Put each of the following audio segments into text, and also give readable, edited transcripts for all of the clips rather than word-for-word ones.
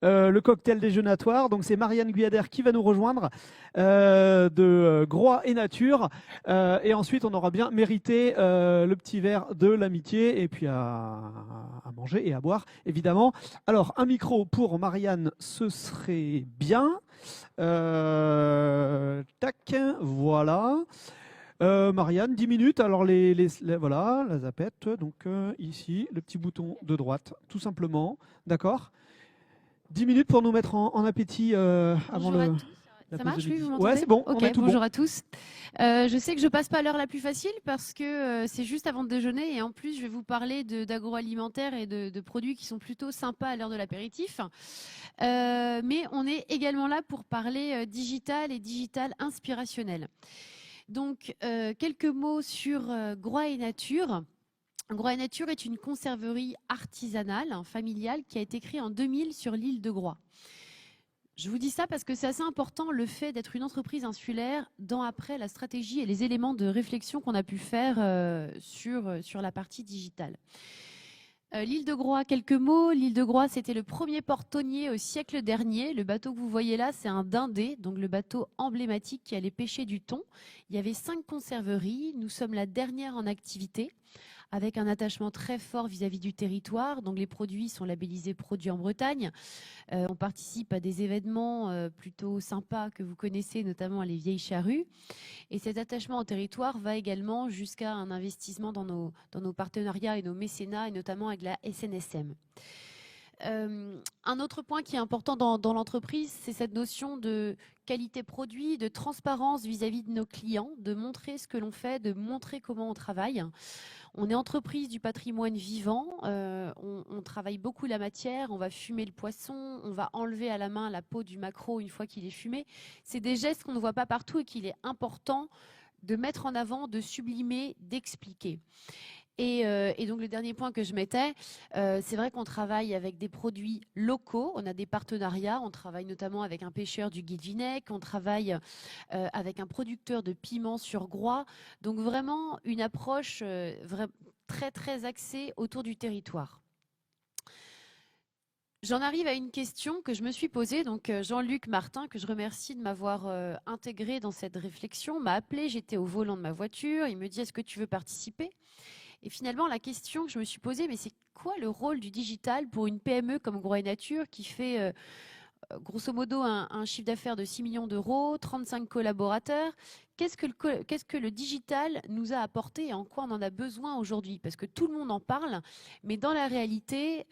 le cocktail déjeunatoire. Donc c'est Marianne Guyader qui va nous rejoindre de Groix et Nature. Et ensuite, on aura bien mérité le petit verre de l'amitié et puis à manger et à boire, évidemment. Alors, un micro pour Marianne, ce serait bien. Tac, voilà. Marianne, 10 minutes. Alors, voilà, la zapette. Donc, ici, le petit bouton de droite, tout simplement. D'accord? 10 minutes pour nous mettre en appétit avant Bonjour à tous. la Ça pause de marche, oui, midi. vous Ouais, m'entendez? c'est bon, on Ok, est tout bon. bonjour à tous. Je sais que je passe pas l'heure la plus facile parce que c'est juste avant de déjeuner et en plus je vais vous parler d'agroalimentaire et de produits qui sont plutôt sympas à l'heure de l'apéritif. Mais on est également là pour parler digital et digital inspirationnel. Donc, quelques mots sur Groix et Nature. Groix et Nature est une conserverie artisanale, familiale, qui a été créée en 2000 sur l'île de Groix. Je vous dis ça parce que c'est assez important le fait d'être une entreprise insulaire dans après la stratégie et les éléments de réflexion qu'on a pu faire sur la partie digitale. L'île de Groix, quelques mots. L'île de Groix, c'était le premier portonnier au siècle dernier. Le bateau que vous voyez là, c'est un dindé, donc le bateau emblématique qui allait pêcher du thon. Il y avait 5 conserveries. Nous sommes la dernière en activité, avec un attachement très fort vis-à-vis du territoire. Donc les produits sont labellisés produits en Bretagne. On participe à des événements plutôt sympas que vous connaissez, notamment les Vieilles Charrues. Et cet attachement au territoire va également jusqu'à un investissement dans nos partenariats et nos mécénats, et notamment avec la SNSM. Un autre point qui est important dans l'entreprise, c'est cette notion de qualité produit, de transparence vis-à-vis de nos clients, de montrer ce que l'on fait, de montrer comment on travaille. On est entreprise du patrimoine vivant, on travaille beaucoup la matière, on va fumer le poisson, on va enlever à la main la peau du maquereau une fois qu'il est fumé. C'est des gestes qu'on ne voit pas partout et qu'il est important de mettre en avant, de sublimer, d'expliquer. Et donc le dernier point que je mettais, c'est vrai qu'on travaille avec des produits locaux, on a des partenariats, on travaille notamment avec un pêcheur du Guilvinec, on travaille avec un producteur de piments sur Groix, donc vraiment une approche très très axée autour du territoire. J'en arrive à une question que je me suis posée. Donc Jean-Luc Martin, que je remercie de m'avoir intégré dans cette réflexion, m'a appelé, j'étais au volant de ma voiture, il me dit est-ce que tu veux participer? Et finalement, la question que je me suis posée, mais c'est quoi le rôle du digital pour une PME comme Groix et Nature qui fait grosso modo un chiffre d'affaires de 6 millions d'euros, 35 collaborateurs? Qu'est-ce que le digital nous a apporté et en quoi on en a besoin aujourd'hui? Parce que tout le monde en parle, mais dans la réalité,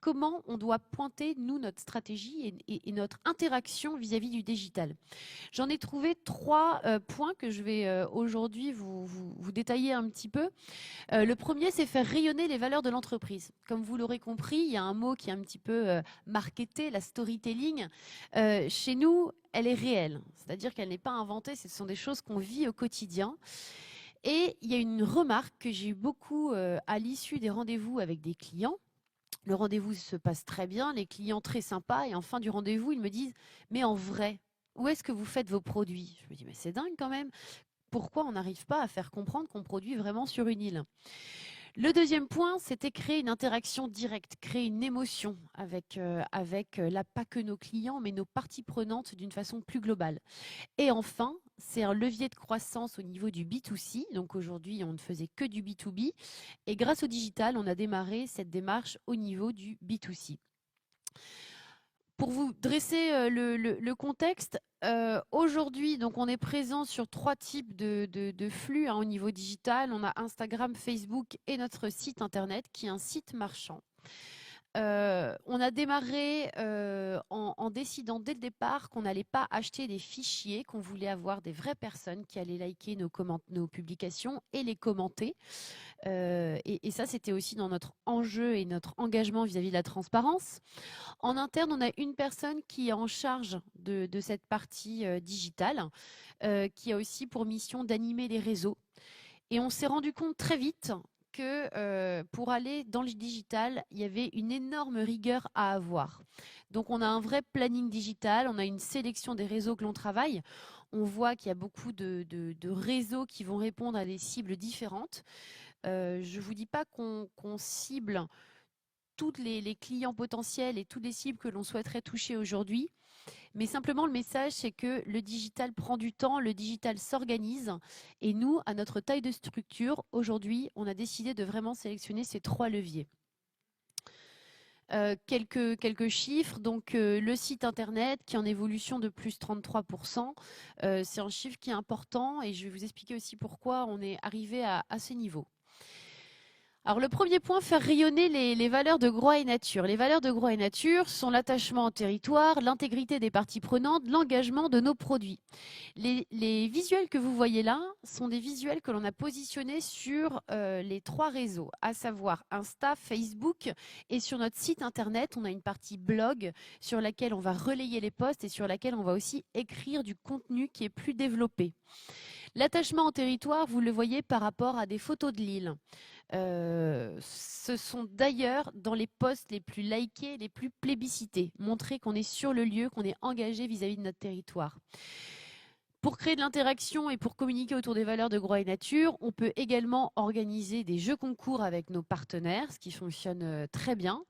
comment on doit pointer, nous, notre stratégie et notre interaction vis-à-vis du digital. J'en ai trouvé 3 points que je vais aujourd'hui vous détailler un petit peu. Le premier, c'est faire rayonner les valeurs de l'entreprise. Comme vous l'aurez compris, il y a un mot qui est un petit peu marketé, la storytelling. Chez nous, elle est réelle, c'est-à-dire qu'elle n'est pas inventée, ce sont des choses qu'on vit au quotidien. Et il y a une remarque que j'ai eu beaucoup à l'issue des rendez-vous avec des clients. Le rendez-vous se passe très bien, les clients très sympas, et en fin du rendez-vous, ils me disent mais en vrai, où est-ce que vous faites vos produits? Je me dis mais c'est dingue quand même. Pourquoi on n'arrive pas à faire comprendre qu'on produit vraiment sur une île? Le deuxième point, c'était créer une interaction directe, créer une émotion pas que nos clients, mais nos parties prenantes d'une façon plus globale. Et enfin, c'est un levier de croissance au niveau du B2C. Donc aujourd'hui, on ne faisait que du B2B. Et grâce au digital, on a démarré cette démarche au niveau du B2C. Pour vous dresser le contexte, aujourd'hui, donc on est présent sur 3 types de flux au niveau digital. On a Instagram, Facebook et notre site internet qui est un site marchand. On a démarré en décidant dès le départ qu'on n'allait pas acheter des fichiers, qu'on voulait avoir des vraies personnes qui allaient liker nos publications et les commenter. Et ça, c'était aussi dans notre enjeu et notre engagement vis-à-vis de la transparence. En interne, on a une personne qui est en charge de cette partie digitale, qui a aussi pour mission d'animer les réseaux. Et on s'est rendu compte très vite que pour aller dans le digital, il y avait une énorme rigueur à avoir. Donc on a un vrai planning digital, on a une sélection des réseaux que l'on travaille. On voit qu'il y a beaucoup de réseaux qui vont répondre à des cibles différentes. Je ne vous dis pas qu'on cible tous les clients potentiels et toutes les cibles que l'on souhaiterait toucher aujourd'hui. Mais simplement, le message, c'est que le digital prend du temps, le digital s'organise. Et nous, à notre taille de structure, aujourd'hui, on a décidé de vraiment sélectionner ces 3 leviers. Quelques chiffres. Donc, le site internet qui est en évolution de plus 33%, c'est un chiffre qui est important et je vais vous expliquer aussi pourquoi on est arrivé à ce niveau. Alors le premier point, faire rayonner les valeurs de Groix et Nature. Les valeurs de Groix et Nature sont l'attachement au territoire, l'intégrité des parties prenantes, l'engagement de nos produits. Les visuels que vous voyez là sont des visuels que l'on a positionnés sur les 3 réseaux, à savoir Insta, Facebook et sur notre site internet. On a une partie blog sur laquelle on va relayer les posts et sur laquelle on va aussi écrire du contenu qui est plus développé. L'attachement au territoire, vous le voyez par rapport à des photos de l'île. Ce sont d'ailleurs dans les posts les plus likés, les plus plébiscités, montrer qu'on est sur le lieu, qu'on est engagé vis-à-vis de notre territoire. Pour créer de l'interaction et pour communiquer autour des valeurs de Groix et Nature, on peut également organiser des jeux concours avec nos partenaires, ce qui fonctionne très bien.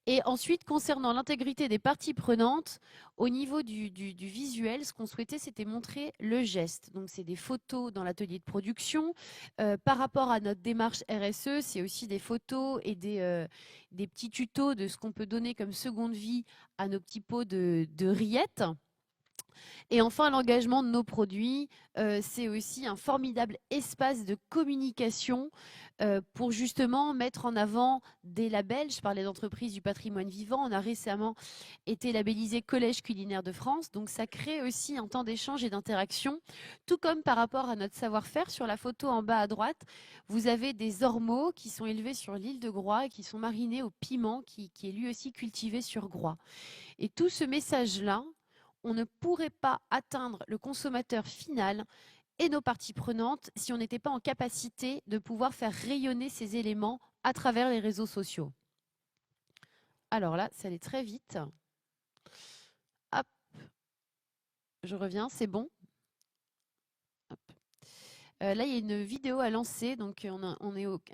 Et ensuite, concernant l'intégrité des parties prenantes, au niveau du visuel, ce qu'on souhaitait, c'était montrer le geste. Donc, c'est des photos dans l'atelier de production. Par rapport à notre démarche RSE, c'est aussi des photos et des petits tutos de ce qu'on peut donner comme seconde vie à nos petits pots de rillettes. Et enfin, l'engagement de nos produits, c'est aussi un formidable espace de communication pour justement mettre en avant des labels. Je parlais d'entreprises du patrimoine vivant. On a récemment été labellisé Collège culinaire de France. Donc, ça crée aussi un temps d'échange et d'interaction. Tout comme par rapport à notre savoir-faire, sur la photo en bas à droite, vous avez des ormeaux qui sont élevés sur l'île de Groix et qui sont marinés au piment qui est lui aussi cultivé sur Groix. Et tout ce message-là, on ne pourrait pas atteindre le consommateur final et nos parties prenantes si on n'était pas en capacité de pouvoir faire rayonner ces éléments à travers les réseaux sociaux. Alors là, ça allait très vite. Hop, je reviens, c'est bon. Hop. Là, il y a une vidéo à lancer, donc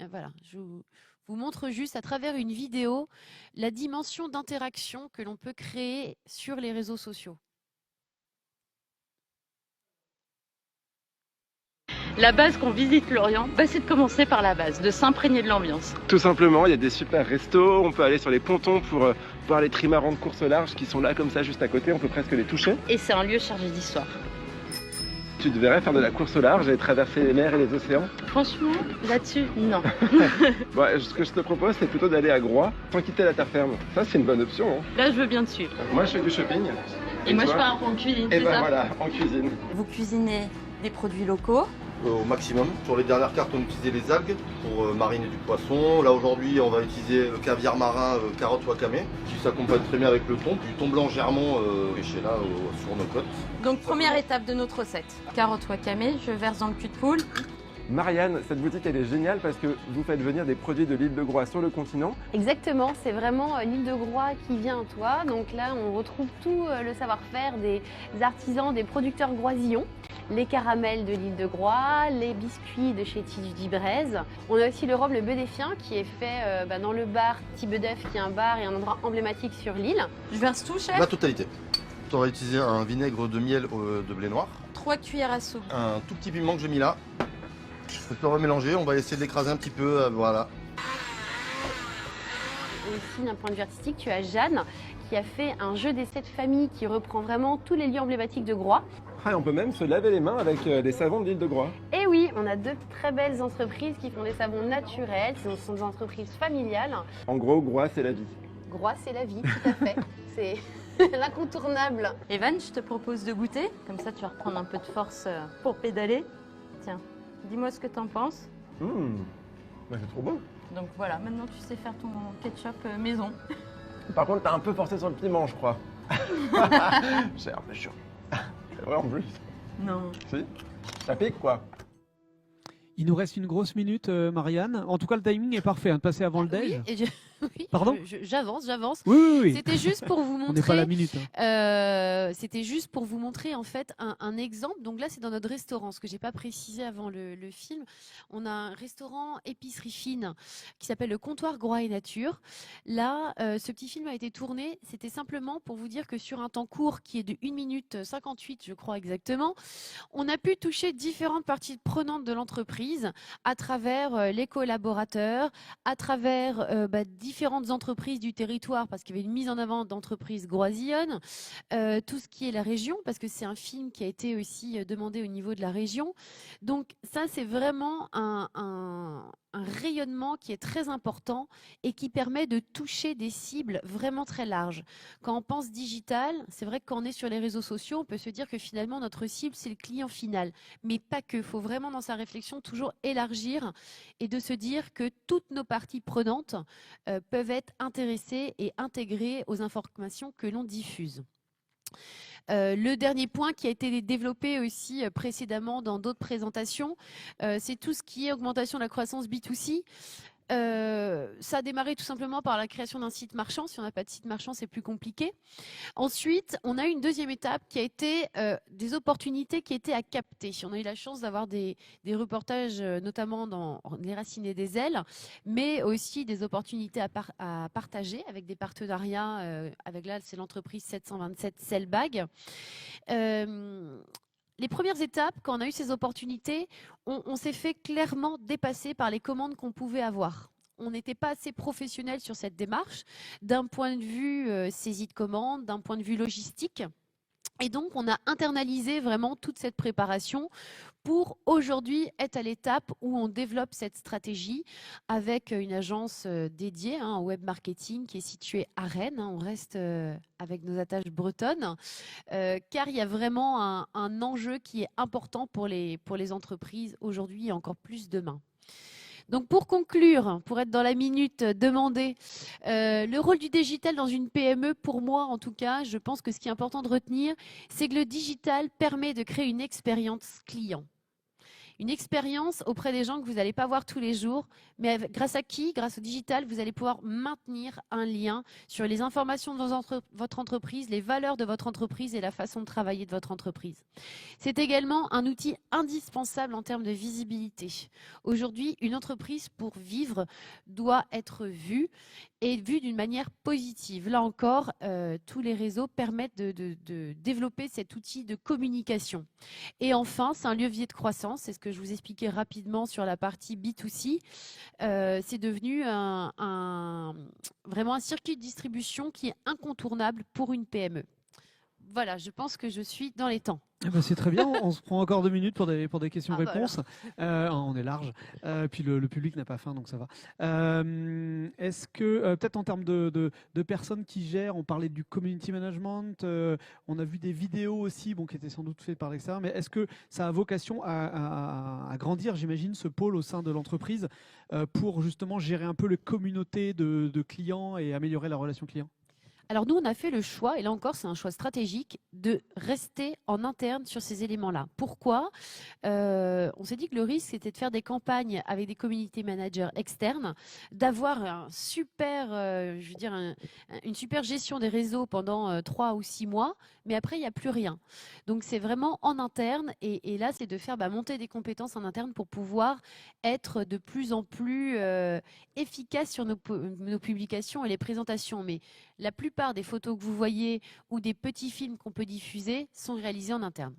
voilà, je vous montre juste à travers une vidéo la dimension d'interaction que l'on peut créer sur les réseaux sociaux. La base qu'on visite Lorient, c'est de commencer par la base, de s'imprégner de l'ambiance. Tout simplement, il y a des super restos, on peut aller sur les pontons pour voir les trimarans de course au large qui sont là comme ça juste à côté, on peut presque les toucher. Et c'est un lieu chargé d'histoire. Tu te verrais faire de la course au large et traverser les mers et les océans? Franchement, là-dessus, non. Bon, ce que je te propose, c'est plutôt d'aller à Groix sans quitter la terre ferme. Ça, c'est une bonne option. Hein. Là, je veux bien te suivre. Moi, je fais du shopping. Et moi, toi? je pars en cuisine, Et c'est ben ça? voilà, en cuisine. Vous cuisinez des produits locaux? Au maximum. Sur les dernières cartes, on utilisait les algues pour mariner du poisson. Là aujourd'hui, on va utiliser le caviar marin carotte wakame qui s'accompagne très bien avec le thon, du thon blanc germant pêché là sur nos côtes. Donc première étape de notre recette. Carotte wakame, je verse dans le cul de poule. Marianne, cette boutique elle est géniale parce que vous faites venir des produits de l'île de Groix sur le continent. Exactement, c'est vraiment l'île de Groix qui vient à toi. Donc là, on retrouve tout le savoir-faire des artisans, des producteurs groisillons. Les caramels de l'île de Groix, les biscuits de chez Tige d'Ibraise. On a aussi le rhum, le bœuf des fiens qui est fait dans le bar Petit Bedeuf qui est un bar et un endroit emblématique sur l'île. Je verse tout, chef? La totalité. On va utiliser un vinaigre de miel de blé noir. 3 cuillères à soupe. Un tout petit piment que j'ai mis là. Je peux remélanger, on va essayer de l'écraser un petit peu, voilà. Et ici, d'un point de vue artistique, tu as Jeanne qui a fait un jeu d'essai de famille qui reprend vraiment tous les lieux emblématiques de Groix. Ah, et on peut même se laver les mains avec des savons de l'île de Groix. Et oui, on a 2 très belles entreprises qui font des savons naturels. Ce sont des entreprises familiales. En gros, Groix, c'est la vie. Groix, c'est la vie, tout à fait. C'est l'incontournable. Evan, je te propose de goûter. Comme ça, tu vas reprendre un peu de force pour pédaler. Tiens, dis-moi ce que t'en penses. C'est trop bon. Donc voilà, maintenant tu sais faire ton ketchup maison. Par contre, t'as un peu forcé sur le piment, je crois. C'est un peu chaud. C'est vrai en plus. Non. Si, ça pique quoi. Il nous reste une grosse minute, Marianne. En tout cas, le timing est parfait, hein, de passer avant le déj. Oui, et Oui, Pardon j'avance. Oui, oui, oui. C'était juste pour vous On n'est pas à la montrer. minute. Hein. C'était juste pour vous montrer en fait un exemple. Donc là, c'est dans notre restaurant, ce que j'ai pas précisé avant le film. On a un restaurant épicerie fine qui s'appelle le Comptoir Groix et Nature. Là, ce petit film a été tourné. C'était simplement pour vous dire que sur un temps court qui est de 1 minute 58, je crois exactement, on a pu toucher différentes parties prenantes de l'entreprise à travers les collaborateurs, à travers différentes entreprises du territoire, parce qu'il y avait une mise en avant d'entreprises groisillonnes, tout ce qui est la région, parce que c'est un film qui a été aussi demandé au niveau de la région. Donc ça, c'est vraiment un rayonnement qui est très important et qui permet de toucher des cibles vraiment très larges. Quand on pense digital, c'est vrai que quand on est sur les réseaux sociaux, on peut se dire que finalement notre cible, c'est le client final. Mais pas que. Il faut vraiment dans sa réflexion toujours élargir et de se dire que toutes nos parties prenantes peuvent être intéressées et intégrées aux informations que l'on diffuse. Le dernier point qui a été développé aussi précédemment dans d'autres présentations, c'est tout ce qui est augmentation de la croissance B2C. Ça a démarré tout simplement par la création d'un site marchand. Si on n'a pas de site marchand, c'est plus compliqué. Ensuite, on a eu une deuxième étape qui a été des opportunités qui étaient à capter. On a eu la chance d'avoir des reportages, notamment dans Les Racines et des Ailes, mais aussi des opportunités à partager avec des partenariats. Avec là, c'est l'entreprise 727 Selbag. Les premières étapes, quand on a eu ces opportunités, on s'est fait clairement dépasser par les commandes qu'on pouvait avoir. On n'était pas assez professionnel sur cette démarche, d'un point de vue saisie de commande, d'un point de vue logistique. Et donc, on a internalisé vraiment toute cette préparation pour aujourd'hui être à l'étape où on développe cette stratégie avec une agence dédiée en web marketing qui est située à Rennes. On reste avec nos attaches bretonnes, car il y a vraiment un enjeu qui est important pour les entreprises aujourd'hui et encore plus demain. Donc pour conclure, pour être dans la minute demandée, le rôle du digital dans une PME, pour moi en tout cas, je pense que ce qui est important de retenir, c'est que le digital permet de créer une expérience client. Une expérience auprès des gens que vous n'allez pas voir tous les jours, mais grâce à qui? Grâce au digital, vous allez pouvoir maintenir un lien sur les informations de votre entreprise, les valeurs de votre entreprise et la façon de travailler de votre entreprise. C'est également un outil indispensable en termes de visibilité. Aujourd'hui, une entreprise, pour vivre, doit être vue et vue d'une manière positive. Là encore, tous les réseaux permettent de développer cet outil de communication. Et enfin, c'est un levier de croissance, c'est ce que je vous expliquais rapidement sur la partie B2C. C'est devenu vraiment un circuit de distribution qui est incontournable pour une PME. Voilà, je pense que je suis dans les temps. Eh ben c'est très bien, on se prend encore 2 minutes pour des questions-réponses. On est large, puis le public n'a pas faim, donc ça va. Est-ce que, peut-être en termes de personnes qui gèrent, on parlait du community management, on a vu des vidéos aussi, qui étaient sans doute faites par l'extérieur, mais est-ce que ça a vocation à grandir, j'imagine, ce pôle au sein de l'entreprise pour justement gérer un peu les communautés de clients et améliorer la relation client ? Alors nous, on a fait le choix, et là encore, c'est un choix stratégique, de rester en interne sur ces éléments-là. Pourquoi ? On s'est dit que le risque, c'était de faire des campagnes avec des community managers externes, d'avoir une super gestion des réseaux pendant 3 ou 6 mois, mais après, il n'y a plus rien. Donc c'est vraiment en interne, et là, c'est de faire monter des compétences en interne pour pouvoir être de plus en plus efficace sur nos publications et les présentations. Mais la plupart des photos que vous voyez ou des petits films qu'on peut diffuser sont réalisés en interne.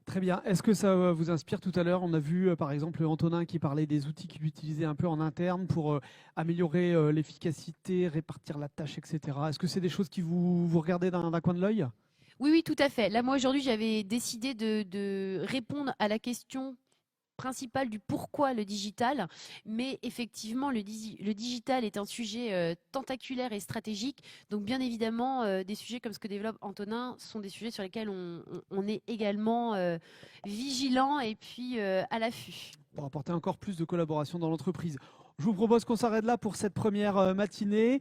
Très bien. Est-ce que ça vous inspire? Tout à l'heure, on a vu par exemple Antonin qui parlait des outils qu'il utilisait un peu en interne pour améliorer l'efficacité, répartir la tâche, etc. Est-ce que c'est des choses qui vous regardez d'un coin de l'œil? Oui, tout à fait. Là, moi, aujourd'hui, j'avais décidé de répondre à la question principal du pourquoi le digital, mais effectivement le digital est un sujet tentaculaire et stratégique, donc bien évidemment des sujets comme ce que développe Antonin sont des sujets sur lesquels on est également vigilant et puis à l'affût. Pour apporter encore plus de collaboration dans l'entreprise. Je vous propose qu'on s'arrête là pour cette première matinée.